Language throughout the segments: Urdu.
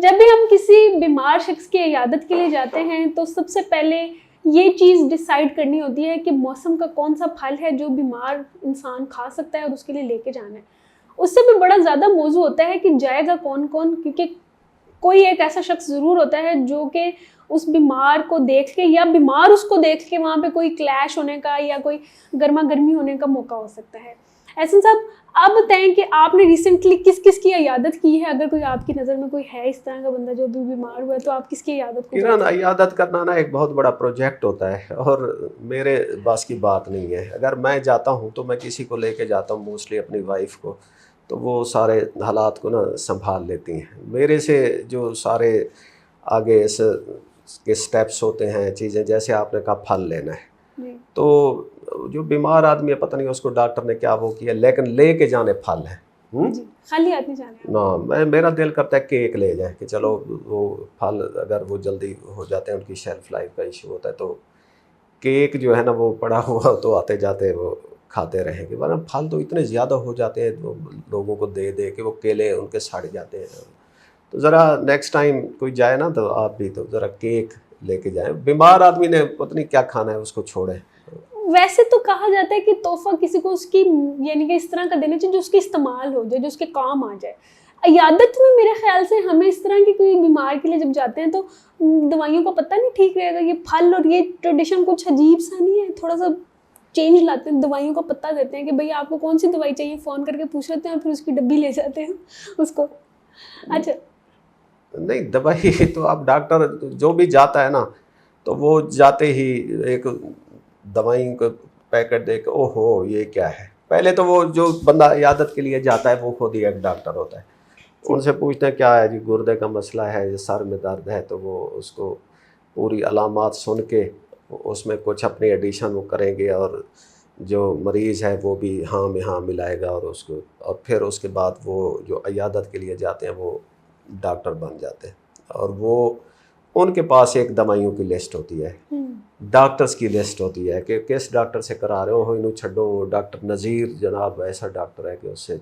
جب بھی ہم کسی بیمار شخص کی عیادت کے لیے جاتے ہیں تو سب سے پہلے یہ چیز ڈیسائیڈ کرنی ہوتی ہے کہ موسم کا کون سا پھل ہے جو بیمار انسان کھا سکتا ہے اور اس کے لیے لے کے جانا ہے. اس سے بھی بڑا زیادہ موضوع ہوتا ہے کہ جائے گا کون کون, کیونکہ کوئی ایک ایسا شخص ضرور ہوتا ہے جو کہ اس بیمار کو دیکھ کے یا بیمار اس کو دیکھ کے وہاں پہ کوئی کلیش ہونے کا یا کوئی گرما گرمی ہونے کا موقع ہو سکتا ہے. احسن صاحب, آپ بتائیں کہ آپ نے ریسنٹلی کس کس کی عیادت کی ہے؟ اگر کوئی آپ کی نظر میں کوئی ہے اس طرح کا بندہ جو بھی بیمار ہوا ہے تو آپ کس کی عیادت کو؟ عیادت کرنا نا ایک بہت بڑا پروجیکٹ ہوتا ہے اور میرے بس کی بات نہیں ہے. اگر میں جاتا ہوں تو میں کسی کو لے کے جاتا ہوں, موسٹلی اپنی وائف کو, تو وہ سارے حالات کو نا سنبھال لیتی ہیں. میرے سے جو سارے آگے اس کے سٹیپس ہوتے ہیں, چیزیں جیسے آپ نے کہا پھل لینا ہے, تو جو بیمار آدمی ہے پتہ نہیں اس کو ڈاکٹر نے کیا وہ کیا, لیکن لے کے جانے پھل ہیں. خالی آدمی جانے نا, میرا دل کرتا ہے کیک لے جائیں کہ چلو وہ پھل اگر وہ جلدی ہو جاتے ہیں, ان کی شیلف لائف کا ایشو ہوتا ہے, تو کیک جو ہے نا وہ پڑا ہوا تو آتے جاتے وہ کھاتے رہیں گے. ورنہ پھل تو اتنے زیادہ ہو جاتے ہیں لوگوں کو دے دے کہ وہ کیلے ان کے سڑ جاتے ہیں. تو ذرا نیکسٹ ٹائم کوئی جائے نا تو آپ بھی تو ذرا کیک لے کے جائیں. بیمار آدمی نے پتہ نہیں کیا کھانا ہے اس کو چھوڑیں. ویسے تو کہا جاتا ہے کہ تحفہ کسی کو اس کی یعنی کہ اس طرح کا دینا چاہیے جو اس کے استعمال ہو جائے, جو اس کے کام آ جائے. عیادت میں میرے خیال سے ہمیں اس طرح کی کوئی بیمار کے لیے جب جاتے ہیں تو دوائیوں کا پتہ نہیں ٹھیک رہے گا. یہ پھل اور یہ ٹریڈیشن کچھ عجیب سا نہیں ہے, تھوڑا سا چینج لاتے ہیں, دوائیوں کا پتہ دیتے ہیں کہ بھئی آپ کو کون سی دوائی چاہیے, فون کر کے پوچھ لیتے ہیں اور پھر اس کی ڈبی لے جاتے ہیں اس کو. اچھا نہیں, دوائی تو اب ڈاکٹر جو بھی جاتا ہے نا تو وہ جاتے ہی ایک دوائی کو پیکٹ دے کے او ہو یہ کیا ہے. پہلے تو وہ جو بندہ عیادت کے لیے جاتا ہے وہ خود ہی ایک ڈاکٹر ہوتا ہے, ان سے پوچھتے ہیں کیا ہے جی, گردے کا مسئلہ ہے, یہ سر میں درد ہے, تو وہ اس کو پوری علامات سن کے اس میں کچھ اپنی ایڈیشن وہ کریں گے اور جو مریض ہے وہ بھی ہاں میں ہاں ملائے گا اور اس کو, اور پھر اس کے بعد وہ جو عیادت کے لیے جاتے ہیں وہ ڈاکٹر بن جاتے ہیں. اور وہ ان کے پاس ایک دوائیوں کی لسٹ ہوتی ہے, ڈاکٹرز کی لسٹ ہوتی ہے کہ کس ڈاکٹر سے کرا رہے ہو. انہوں چھڈو ڈاکٹر نذیر جناب ایسا ڈاکٹر ہے کہ اس سے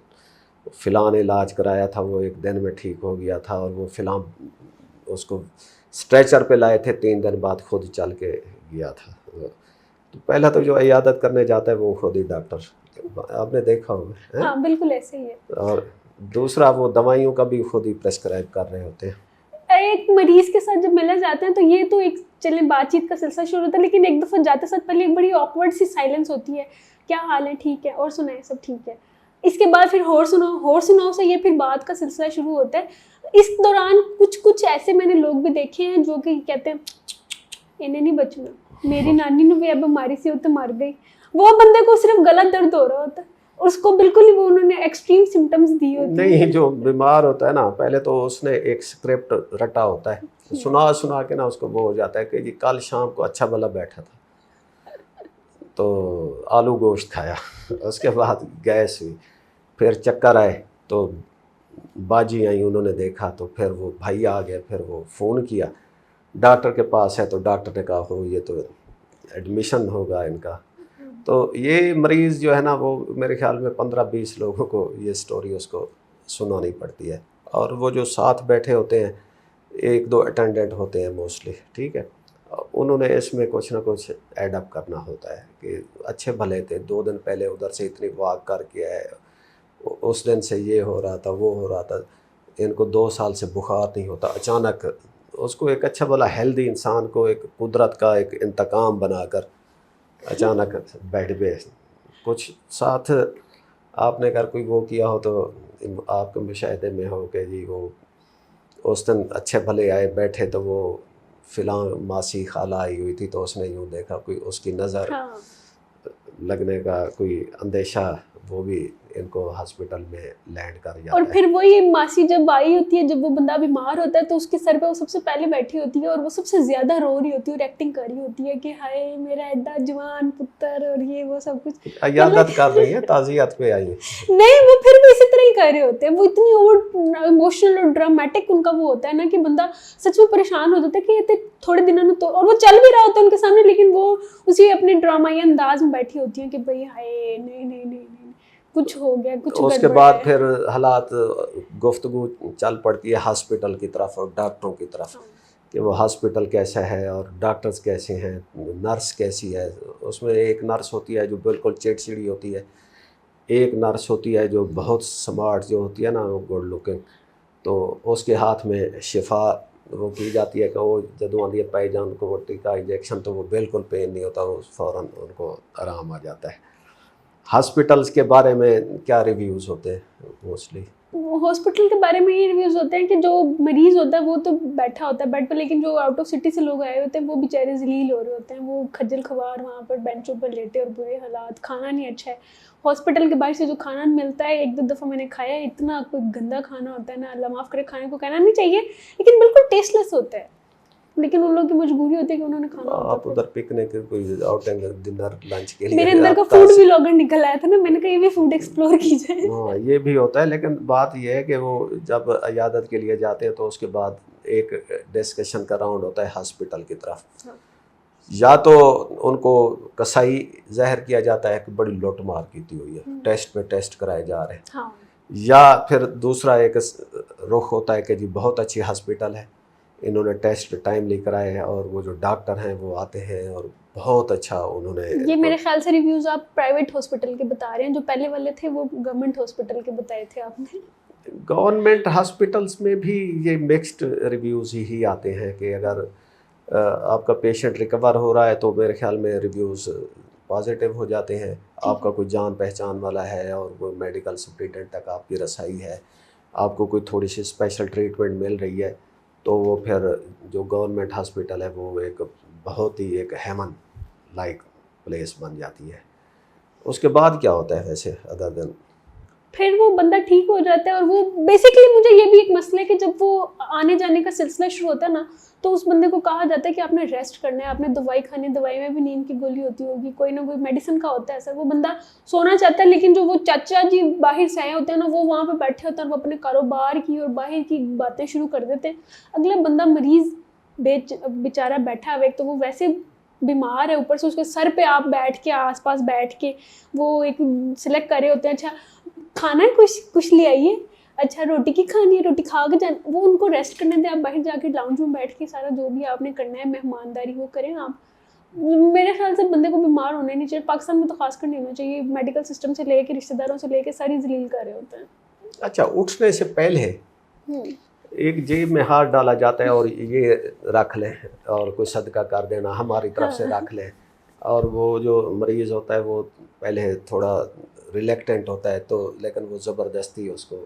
فلاں علاج کرایا تھا, وہ ایک دن میں ٹھیک ہو گیا تھا, اور وہ فلاں اس کو اسٹریچر پہ لائے تھے, 3 دن بعد خود چل کے گیا تھا. تو پہلا تو جو عیادت کرنے جاتا ہے وہ خود ہی ڈاکٹر, آپ نے دیکھا ہوگا. ہاں بالکل ایسے ہی ہے. اور دوسرا وہ دوائیوں کا بھی خود ہی پرسکرائب کر رہے ہوتے ہیں. ایک مریض کے ساتھ جب ملنے جاتے ہیں تو یہ تو ایک چلیں بات چیت کا سلسلہ شروع ہوتا ہے, لیکن ایک دفعہ جاتے ساتھ پہلے ایک بڑی آکورڈ سی سائلنس ہوتی ہے, کیا حال ہے, ٹھیک ہے, اور سنائیں سب ٹھیک ہے. اس کے بعد پھر ہور سناؤ سے یہ پھر بات کا سلسلہ شروع ہوتا ہے. اس دوران کچھ ایسے میں نے لوگ بھی دیکھے ہیں جو کہ کہتے ہیں انہیں نہیں بچنا, میری نانی نے بھی اب بیماری سے ہوتے مر گئی. وہ بندے کو صرف گلا درد ہو رہا ہوتا ہے, اس کو بالکل ہی وہ انہوں نے ایکسٹریم سمٹمز دی ہوتی ہیں. نہیں, جو بیمار ہوتا ہے نا پہلے تو اس نے ایک اسکرپٹ رٹا ہوتا ہے, سنا کے نا اس کو وہ ہو جاتا ہے کہ جی کل شام کو اچھا بھلا بیٹھا تھا تو آلو گوشت کھایا, اس کے بعد گیس ہوئی, پھر چکر آئے تو باجی آئی, انہوں نے دیکھا تو پھر وہ بھائی آ گئے, پھر وہ فون کیا ڈاکٹر کے پاس ہے, تو ڈاکٹر نے کہا ہو یہ تو ایڈمیشن ہوگا ان کا. تو یہ مریض جو ہے نا وہ میرے خیال میں 15-20 لوگوں کو یہ سٹوری اس کو سنانی پڑتی ہے. اور وہ جو ساتھ بیٹھے ہوتے ہیں 1-2 اٹینڈنٹ ہوتے ہیں موسٹلی, ٹھیک ہے, انہوں نے اس میں کچھ نہ کچھ ایڈ اپ کرنا ہوتا ہے کہ اچھے بھلے تھے, 2 دن پہلے ادھر سے اتنی واک کر کے آئے, اس دن سے یہ ہو رہا تھا وہ ہو رہا تھا, ان کو 2 سال سے بخار نہیں ہوتا, اچانک اس کو ایک اچھا بھلا ہیلدی انسان کو ایک قدرت کا ایک انتقام بنا کر اچانک بیڈ پہ. کچھ ساتھ آپ نے اگر کوئی وہ کیا ہو تو آپ کے مشاہدے میں ہو کہ جی وہ اس دن اچھے بھلے آئے بیٹھے تو وہ فلاں ماسی خالہ آئی ہوئی تھی تو اس نے یوں دیکھا, کوئی اس کی نظر لگنے کا کوئی اندیشہ, وہ بھی ان کو ہاسپٹل میں لینڈ کر جاتا ہے. اور پھر وہی ماسی جب آئی ہوتی ہے, جب وہ بندہ بیمار ہوتا ہے تو اس کے سر پہ وہ سب سے پہلے بیٹھی ہوتی ہے اور وہ سب سے زیادہ رو رہی ہوتی ہے اور ایکٹنگ کر رہی ہوتی ہے کہ ہائے میرا ایڈا جوان پتر, اور یہ وہ سب کچھ عیادت کر رہی ہے, تعزیت پہ آئی ہے. نہیں, وہ پھر بھی اسی طرح ہی کر رہے ہوتے ہیں, وہ اتنی اوور ایموشنل اور ڈرامیٹک ان کا وہ ہوتا ہے نا کہ بندہ سچ میں پریشان ہو جاتا ہے کہ یہ تھوڑے دنوں میں تو, اور وہ چل بھی رہا ہوتا ہے ان کے سامنے لیکن وہ اسی اپنے ڈرامائی انداز میں بیٹھی ہوتی ہیں کہ بھئی ہائے نہیں نہیں نہیں نہیں. کچھ ہو گیا, کچھ اس کے گڑبڑ بعد ہے. پھر حالات گفتگو چل پڑتی ہے ہاسپٹل کی طرف اور ڈاکٹروں کی طرف کہ وہ ہاسپٹل کیسا ہے اور ڈاکٹرز کیسے ہیں, نرس کیسی ہے. اس میں ایک نرس ہوتی ہے جو بالکل چڑچڑی ہوتی ہے, ایک نرس ہوتی ہے جو بہت سمارٹ جو ہوتی ہے نا, وہ گڈ لکنگ, تو اس کے ہاتھ میں شفا وہ کی جاتی ہے کہ وہ جدوں آندی ہے پائی جان کو وہ ٹیکا انجیکشن, تو وہ بالکل پین نہیں ہوتا, وہ فوراً ان کو آرام آ جاتا ہے. ہاسپٹلس کے بارے میں کیا ریویوز ہوتے ہیں موسٹلی؟ ہاسپٹل کے بارے میں یہ ریویوز ہوتے ہیں کہ جو مریض ہوتا ہے وہ تو بیٹھا ہوتا ہے بیڈ پہ, لیکن جو آؤٹ آف سٹی سے لوگ آئے ہوتے ہیں وہ بیچارے ذلیل ہو رہے ہوتے ہیں, وہ کھجل خوار وہاں پر بینچوں پر لیٹے اور برے حالات, کھانا نہیں اچھا ہے. ہاسپٹل کے باہر سے جو کھانا ملتا ہے, ایک دو دفعہ میں نے کھایا, اتنا کوئی گندا کھانا ہوتا ہے نا, اللہ معاف کرے, کھانے کو کہنا نہیں چاہیے لیکن بالکل ٹیسٹ لیس ہوتا ہے. لیکن ان لوگوں کی مجبوری ہوتی ہے کہ انہوں نے کھانا ہوتا ہے. آپ ادھر پکنک کوئی آؤٹنگ ڈنر لنچ کے لیے میرے اندر کا فوڈ ولاگر نکل آیا تھا نا, میں نے کہا یہ بھی فوڈ ایکسپلور کی جائے. ہاں یہ بھی ہوتا ہے, لیکن بات یہ ہے کہ وہ جب عیادت کے لیے جاتے ہیں تو اس کے بعد ایک ڈسکشن کا راؤنڈ ہوتا ہے ہاسپٹل کی طرف. یا تو ان کو کسائی زہر کیا جاتا ہے کہ بڑی لوٹ مار کیتی ہوئی ہے, ٹیسٹ پہ ٹیسٹ کرائے جا رہے ہیں, یا پھر دوسرا ایک رخ ہوتا ہے کہ جی بہت اچھی ہاسپٹل ہے, انہوں نے ٹیسٹ ٹائملی کرائے ہیں اور وہ جو ڈاکٹر ہیں وہ آتے ہیں اور بہت اچھا انہوں نے. یہ میرے خیال سے ریویوز آپ پرائیویٹ ہاسپٹل کے بتا رہے ہیں, جو پہلے والے تھے وہ گورنمنٹ ہاسپٹل کے بتائے تھے آپ نے. گورنمنٹ ہاسپٹلس میں بھی یہ مکسڈ ریویوز ہی آتے ہیں کہ اگر آپ کا پیشنٹ ریکور ہو رہا ہے تو میرے خیال میں ریویوز پازیٹیو ہو جاتے ہیں. آپ کا کوئی جان پہچان والا ہے اور وہ میڈیکل سپرنٹینڈنٹ تک آپ کی رسائی ہے, آپ کو کوئی تھوڑی سی اسپیشل ٹریٹمنٹ مل رہی ہے, تو وہ پھر جو گورنمنٹ ہاسپٹل ہے وہ ایک بہت ہی ایک ہیمن لائک پلیس بن جاتی ہے. اس کے بعد کیا ہوتا ہے ویسے ادر دین؟ پھر وہ بندہ ٹھیک ہو جاتا ہے, اور وہ بیسیکلی مجھے یہ بھی ایک مسئلہ ہے کہ جب وہ آنے جانے کا سلسلہ شروع ہوتا ہے نا, تو اس بندے کو کہا جاتا ہے کہ آپ نے ریسٹ کرنا ہے, آپ نے دوائی کھانی ہے, دوائی میں بھی نیند کی گولی ہوتی ہوگی, کوئی نہ کوئی میڈیسن کا ہوتا ہے سر. وہ بندہ سونا چاہتا ہے, لیکن جو وہ چاچا جی باہر سے آئے ہوتے ہیں نا, وہ وہاں پہ بیٹھے ہوتے ہیں اور وہ اپنے کاروبار کی اور باہر کی باتیں شروع کر دیتے ہیں. اگلا بندہ مریض بیچارہ بیٹھا ہوا, ایک تو وہ ویسے بیمار ہے, اوپر سے اس کے سر پہ آپ بیٹھ کے آس پاس بیٹھ کے وہ ایک سلیکٹ کر رہے ہوتے ہیں, اچھا کھانا ہے, کچھ لے آئیے, اچھا روٹی کی کھانی ہے, روٹی کھا کے جانا. وہ ان کو ریسٹ کرنے دیں, آپ باہر جا کے لاؤنج میں بیٹھ کے سارا جو بھی آپ نے کرنا ہے مہمانداری وہ کریں آپ. میرے خیال سے بندے کو بیمار ہونا نہیں چاہیے, پاکستان میں تو خاص کر نہیں ہونا چاہیے. میڈیکل سسٹم سے لے کے رشتہ داروں سے لے کے ساری ذلیل کر رہے ہوتے ہیں. اچھا اٹھنے سے پہلے ایک جیب میں ہاتھ ڈالا جاتا ہے اور یہ رکھ لیں اور کوئی صدقہ کر دینا ہماری طرف سے رکھ لیں, اور وہ جو مریض ہوتا ہے وہ پہلے تھوڑا ریلیکٹنٹ ہوتا ہے, تو لیکن وہ زبردستی اس کو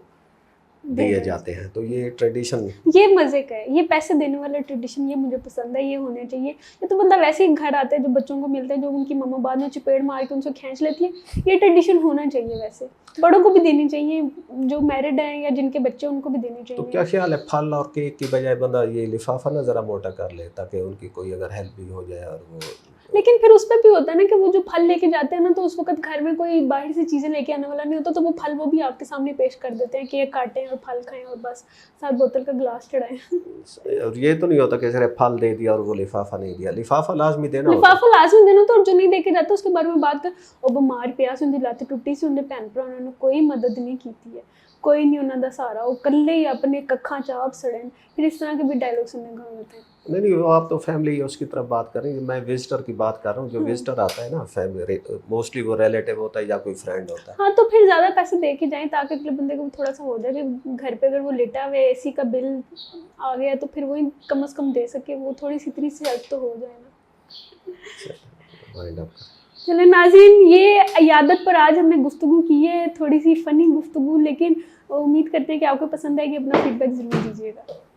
دیے جاتے ہیں. تو یہ ٹریڈیشن یہ مزے کا ہے, یہ پیسے دینے والا ٹریڈیشن یہ مجھے پسند ہے, یہ ہونا چاہیے. یہ تو بندہ ویسے ہی گھر آتا ہے جو بچوں کو ملتا ہے, جو ان کی ماما بعد میں چپیڑ مار کے ان سے کھینچ لیتی ہے, یہ ٹریڈیشن ہونا چاہیے. ویسے بڑوں کو بھی دینی چاہیے, جو میرڈ ہیں یا جن کے بچے ان کو بھی دینی چاہیے. تو کیا خیال ہے پھل اور کیک کی بجائے بندہ یہ لفافہ نہ ذرا موٹا کر لے تاکہ ان کی کوئی اگر ہیلپ بھی ہو جائے. اور وہ لیکن پھر اس پہ بھی ہوتا ہے نا کہ وہ جو پھل لے کے جاتے ہیں نا, تو اس وقت گھر میں کوئی باہر سے چیزیں لے کے آنے والا نہیں ہوتا, تو وہ پھل وہ بھی آپ کے سامنے پیش کر دیتے ہیں کہ یہ کاٹیں اور پھل کھائیں اور بس ساتھ بوتل کا گلاس چڑھائیں. اور یہ تو نہیں ہوتا کہ صرف پھل دے دیا اور وہ لفافہ نہیں دیا؟ لفافہ لازمی دینا ہوتا. لفافہ لازمی دینا ہوتا, اور جو نہیں دے کے جاتا اس کے بارے میں بات کر, وہ بیمار پیا سے لاتے ٹوٹی سی انہیں بھن بھرا نے کوئی مدد نہیں کی ہے, کوئی نہیں انہوں کا سہارا, وہ کلے ہی اپنے ککھاں چاپ سڑیں. پھر اس طرح کے بھی ڈائلاگ سننے کو ہوتے ہیں. نہیں وہ آپ تو فیملی اس کی طرف بات کر رہی ہیں, میں وزٹر کی بات کر رہا ہوں. جو وزٹر آتا ہے نا فیملی موسٹلی وہ ریلیٹیو ہوتا ہے یا کوئی فرینڈ ہوتا ہے. ہاں تو پھر زیادہ پیسے دے کے جائیں تاکہ اگلے بندے کو تھوڑا سا ہو جائے کہ گھر پہ اگر وہ لیٹا ہوا ہے, اے سی کا بل آ گیا تو پھر وہی کم از کم دے سکے, وہ تھوڑی سی اتنی سی ہیلپ تو ہو جائے نا. چلیں ناظرین, یہ عیادت پر آج ہم نے گفتگو کی ہے, تھوڑی سی فنی گفتگو, لیکن امید کرتے ہیں کہ آپ کو پسند آئے گی. اپنا فیڈ بیک ضرور دیجیے گا.